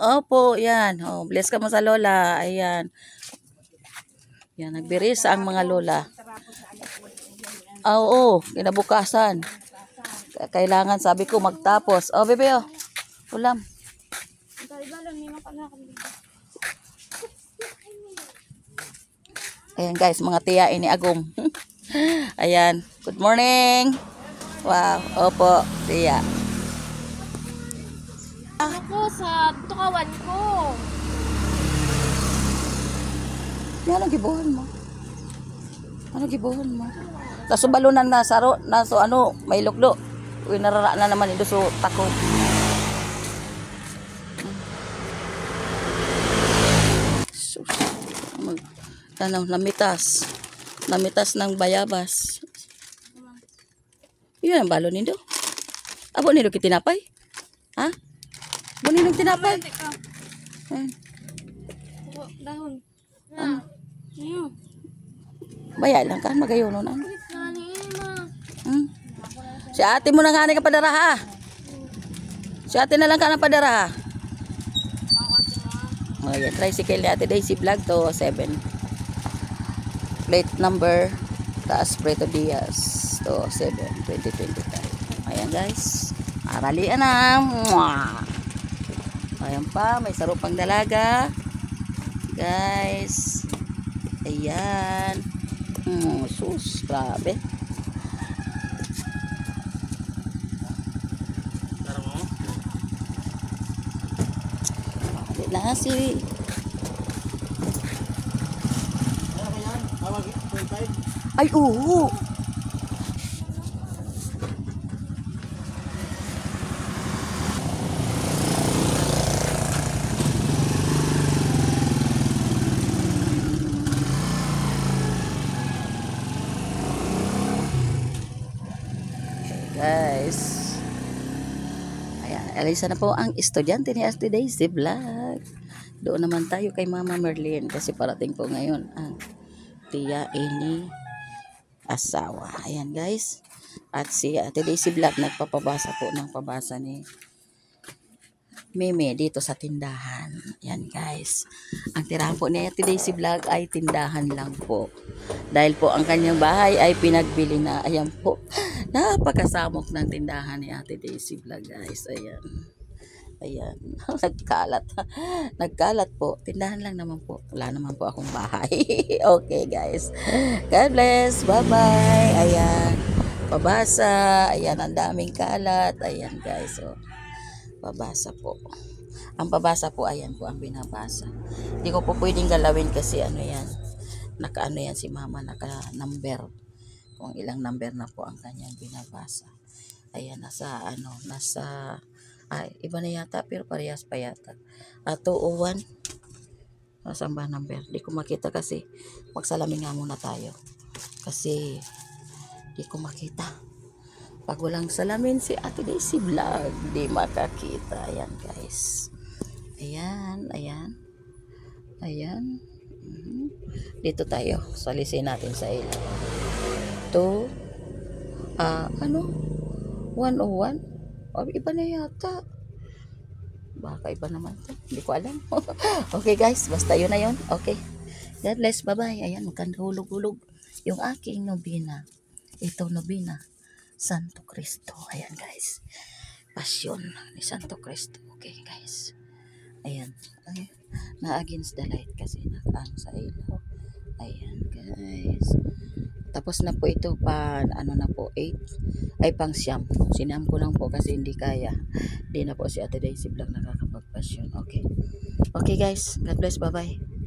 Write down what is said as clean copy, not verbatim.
Opo, yan. Oh, bless ka mo sa lola. Ayan. Yan, nagbiris ang mga lola. Oo, kinabukasan. Kailangan, sabi ko, magtapos. Oh, bebe, oh. Ulam. Ayan guys, mga tiya ini agom. Ayan, good morning. Wow, opo, tiya. Ako sa tukawan ko. Ano gibuhan mo? Ano gibuhan mo? Taso balunan na saro, naso ano, may luklo. Uy, narara na naman ito so tako. Sus. Tanaw, namitas. Namitas ng bayabas. Yun ang balon nindo. Abo nilo kitinapay? Ha? Abo nilo tinapay? Dahon. Ah. Baya lang ka, magayon nun. Si ate mo na nga ka padara ha. Si ate na lang ka na padara ha. Oh, yan, tricycle ni ate Daisy Vlog to 7. Plate number taas Preto Diaz to 7, 2025. Ayan guys. Aralian na. Mwah! Ayan pa, may sarupang dalaga. Guys. Ayan. Sus, grabe. Na si ay oo. Guys, ayan, alisa na po ang estudyante ni Ate Daisy Vlog. Doon naman tayo kay Mama Merlin kasi parating po ngayon ang tiya ini asawa. Ayan guys, at si Ate Daisy Vlog nagpapabasa po ng pabasa ni Meme dito sa tindahan. Ayan guys, ang tirahan po ni Ate Daisy Vlog ay tindahan lang po. Dahil po ang kanyang bahay ay pinagbili na. Ayan po, napakasamok ng tindahan ni Ate Daisy Vlog guys. Ayan. Ayan. Nagkalat. Nagkalat po. Tindahan lang naman po. Wala naman po akong bahay. Okay guys. God bless. Bye-bye. Ayan. Pabasa. Ayan. Ang daming kalat. Ayan guys. So, pabasa po. Ang pabasa po. Ayan po ang binabasa. Hindi ko po pwedeng galawin kasi ano yan. Naka-ano yan si mama. Naka-number. Kung ilang number na po ang kanyang binabasa. Ayan. Nasa ano. Nasa ay, iba na yata pero parehas pa yata. 201. Nasaan ba number? Di ko makita kasi magsalamin nga muna tayo. Kasi di ko makita. Pag walang salamin si Ate Daisy Vlog, di makakita. Ayan guys. Ayan, ayan. Ayan. Dito tayo. Salisin natin sa ilaw. To ano? 101. Oh, iba na yata. Baka iba naman to. Hindi ko alam. Okay guys, basta yun na yun. Okay. God bless. Bye-bye. Ayan, magkandulog-ulog yung aking nobina. Ito nobina. Santo Cristo. Ayan guys. Pasyon ni Santo Cristo. Okay guys. Ayan. Ay, na-against the light kasi nakaano sa ilaw. Ayan guys. Tapos na po ito pa ano na po 8 ay pang siyam. Sinam ko lang po kasi hindi kaya. Hindi na po si Ate Daisy Vlog nakakapagpasyon. Okay. Okay guys. God bless. Bye bye.